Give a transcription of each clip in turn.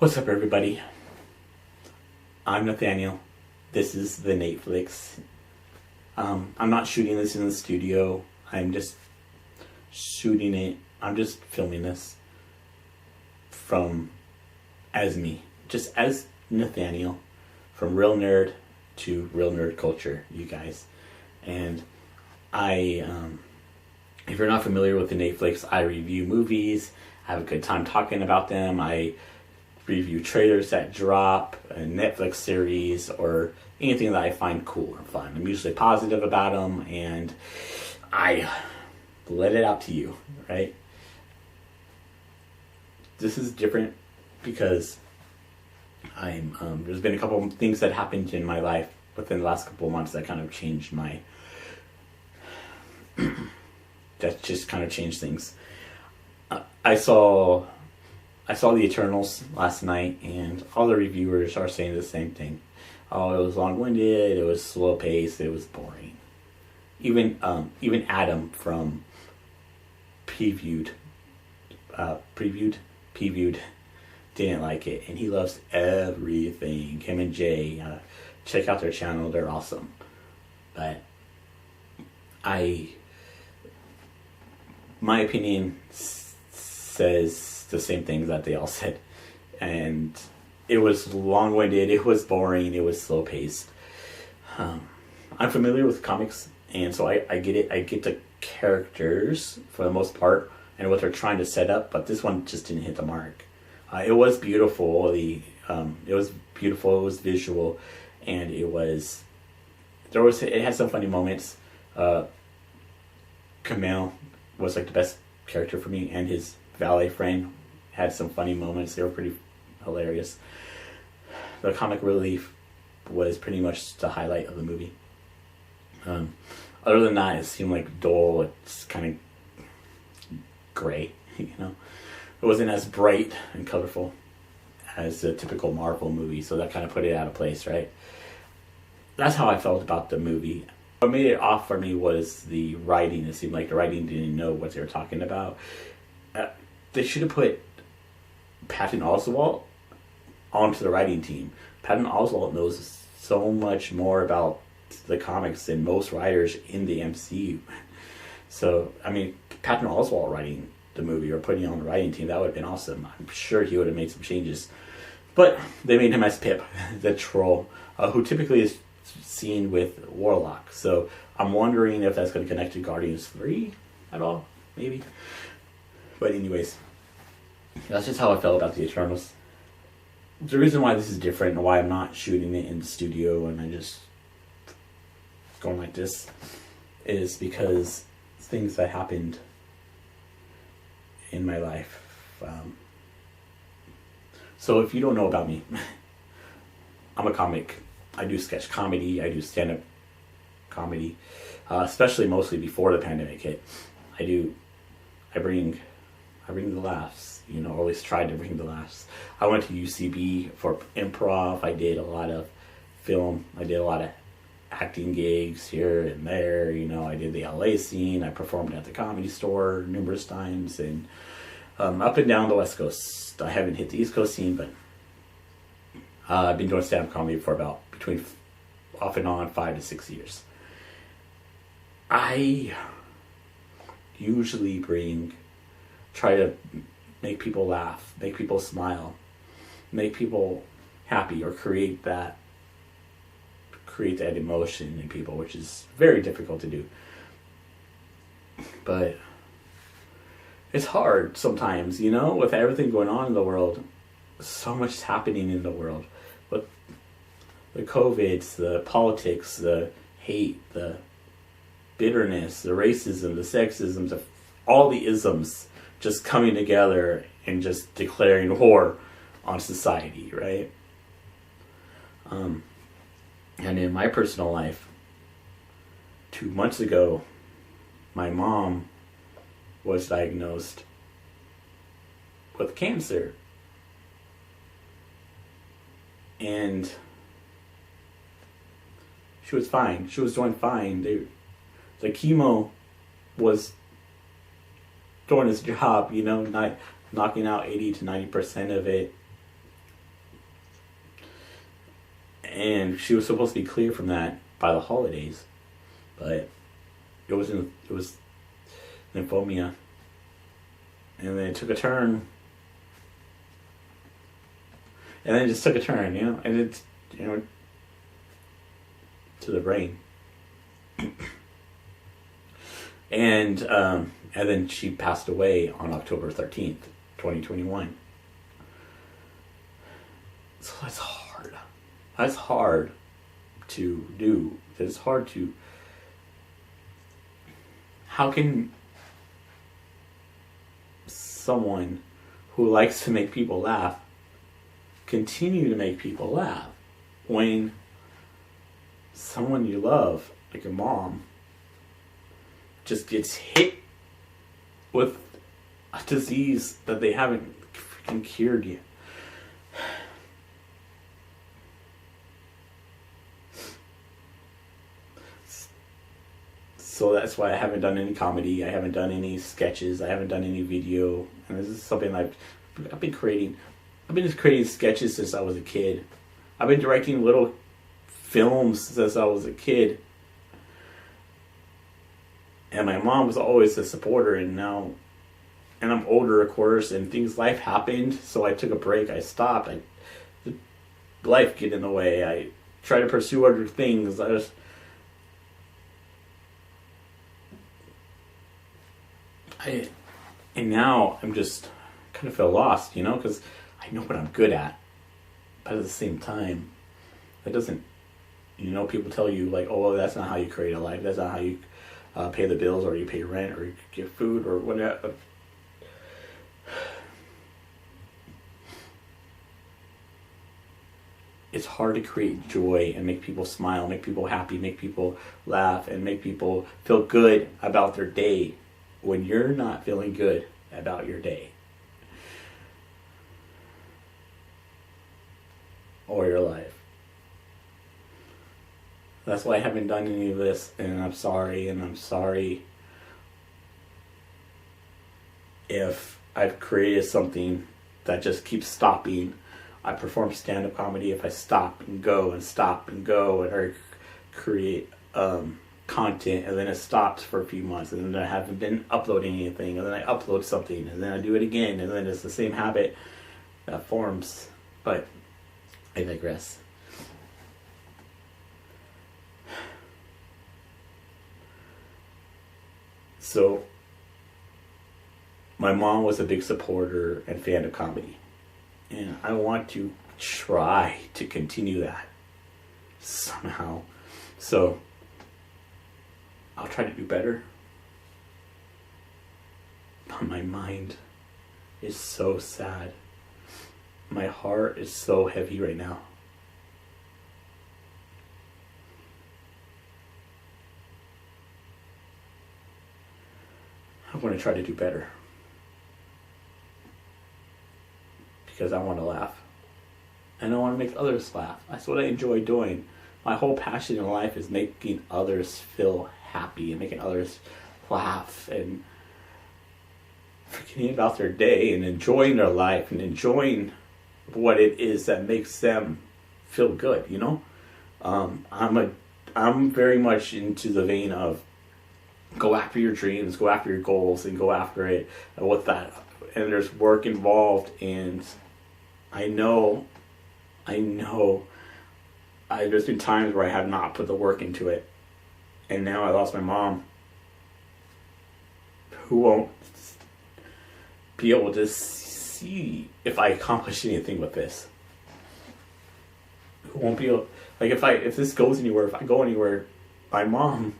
What's up, everybody? I'm Nathaniel. This is the Nate Flix. I'm not shooting this in the studio. I'm just shooting it. I'm just filming this as me, just as Nathaniel, from real nerd to real nerd culture, you guys. And if you're not familiar with the Nate Flix, I review movies. I have a good time talking about them. I review trailers that drop, a Netflix series, or anything that I find cool or fun. I'm usually positive about them, and I let it out to you, right? This is different because there's been a couple of things that happened in my life within the last couple of months that kind of changed that just kind of changed things. I saw the Eternals last night, and all the reviewers are saying the same thing. Oh, it was long-winded, it was slow-paced, it was boring. Even Adam from Previewed didn't like it, and he loves everything. Him and Jay, check out their channel, they're awesome. But my opinion says the same things that they all said, and it was long-winded, it was boring, it was slow-paced. I'm familiar with comics, and so I get it. I get the characters for the most part and what they're trying to set up, but this one just didn't hit the mark. It was beautiful. It was beautiful. It was visual, and it had some funny moments. Kamel was like the best character for me, and his valet friend had some funny moments. They were pretty hilarious. The comic relief was pretty much the highlight of the movie. Other than that, it seemed like dull. It's kind of gray, It wasn't as bright and colorful as a typical Marvel movie, so that kind of put it out of place, right? That's how I felt about the movie. What made it off for me was the writing. It seemed like the writing didn't know what they were talking about. They should have put Patton Oswalt onto the writing team. Patton Oswalt knows so much more about the comics than most writers in the MCU. So, Patton Oswalt writing the movie or putting on the writing team, that would have been awesome. I'm sure he would have made some changes. But they made him as Pip, the troll, who typically is seen with Warlock. So I'm wondering if that's going to connect to Guardians 3 at all, maybe. But anyways, that's just how I felt about the Eternals. The reason why this is different and why I'm not shooting it in the studio and I'm just going like this is because things that happened in my life. So if you don't know about me, I'm a comic. I do sketch comedy. I do stand-up comedy, especially mostly before the pandemic hit. I bring the laughs, always tried to bring the laughs. I went to UCB for improv. I did a lot of film. I did a lot of acting gigs here and there. I did the LA scene. I performed at the Comedy Store numerous times, and up and down the West Coast. I haven't hit the East Coast scene, but I've been doing stand-up comedy for about between off and on 5 to 6 years. I usually try to make people laugh, make people smile, make people happy, or create that emotion in people, which is very difficult to do. But it's hard sometimes, with everything going on in the world. So much is happening in the world. With the COVIDs, the politics, the hate, the bitterness, the racism, the sexism, all the isms just coming together and just declaring war on society, right? And in my personal life, 2 months ago, my mom was diagnosed with cancer. And she was fine. She was doing fine. The chemo was doing its job, not knocking out 80 to 90% of it. and she was supposed to be clear from that by the holidays, but it was lymphoma, and then it took a turn, and then it just took a turn, and it's to the brain, and then she passed away on October 13th, 2021. So that's hard. That's hard to do. It's hard to. How can someone who likes to make people laugh continue to make people laugh when someone you love, like your mom, just gets hit with a disease that they haven't freaking cured yet? So that's why I haven't done any comedy. I haven't done any sketches. I haven't done any video. And this is something I've been creating. I've been just creating sketches since I was a kid. I've been directing little films since I was a kid. And my mom was always a supporter, and I'm older, of course, and life happened, so I took a break. I stopped. Life get in the way. I tried to pursue other things. And now I'm just kind of feel lost, because I know what I'm good at, but at the same time, that doesn't, people tell you like, oh, well, that's not how you create a life. That's not how you pay the bills, or you pay rent, or you get food, or whatever. It's hard to create joy and make people smile, make people happy, make people laugh, and make people feel good about their day when you're not feeling good about your day or your life. That's why I haven't done any of this, and I'm sorry if I've created something that just keeps stopping. I perform stand-up comedy. If I stop and go and or create content, and then it stops for a few months, and then I haven't been uploading anything, and then I upload something, and then I do it again, and then it's the same habit that forms. But I digress. So my mom was a big supporter and fan of comedy, and I want to try to continue that somehow. So I'll try to do better. But my mind is so sad. My heart is so heavy right now. I want to try to do better. Because I want to laugh. And I want to make others laugh. That's what I enjoy doing. My whole passion in life is making others feel happy and making others laugh and forgetting about their day and enjoying their life and enjoying what it is that makes them feel good, I'm very much into the vein of go after your dreams, go after your goals, and go after it with that. And there's work involved, and I know there's been times where I have not put the work into it. And now I lost my mom, who won't be able to see if I accomplish anything with this. Who won't be able, like, if this goes anywhere, if I go anywhere, my mom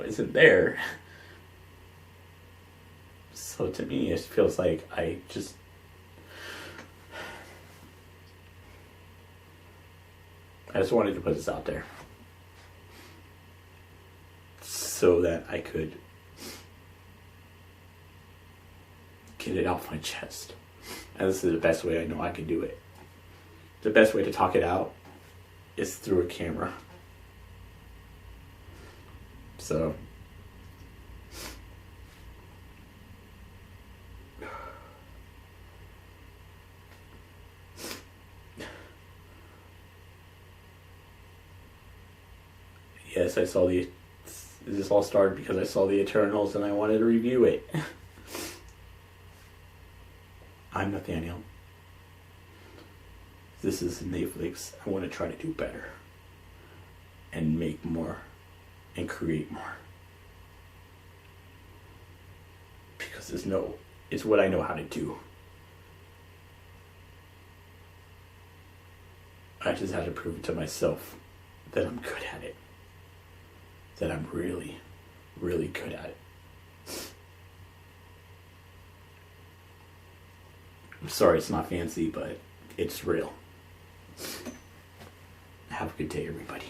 isn't there. So to me, it feels like I just wanted to put this out there so that I could get it off my chest. And this is the best way I know I can do it. The best way to talk it out is through a camera. So Yes, I saw the. This all started because I saw the Eternals and I wanted to review it. I'm Nathaniel. This is Nate Flix. I want to try to do better. And make more. And create more. Because it's what I know how to do. I just had to prove it to myself that I'm good at it. That I'm really, really good at it. I'm sorry it's not fancy, but it's real. Have a good day, everybody.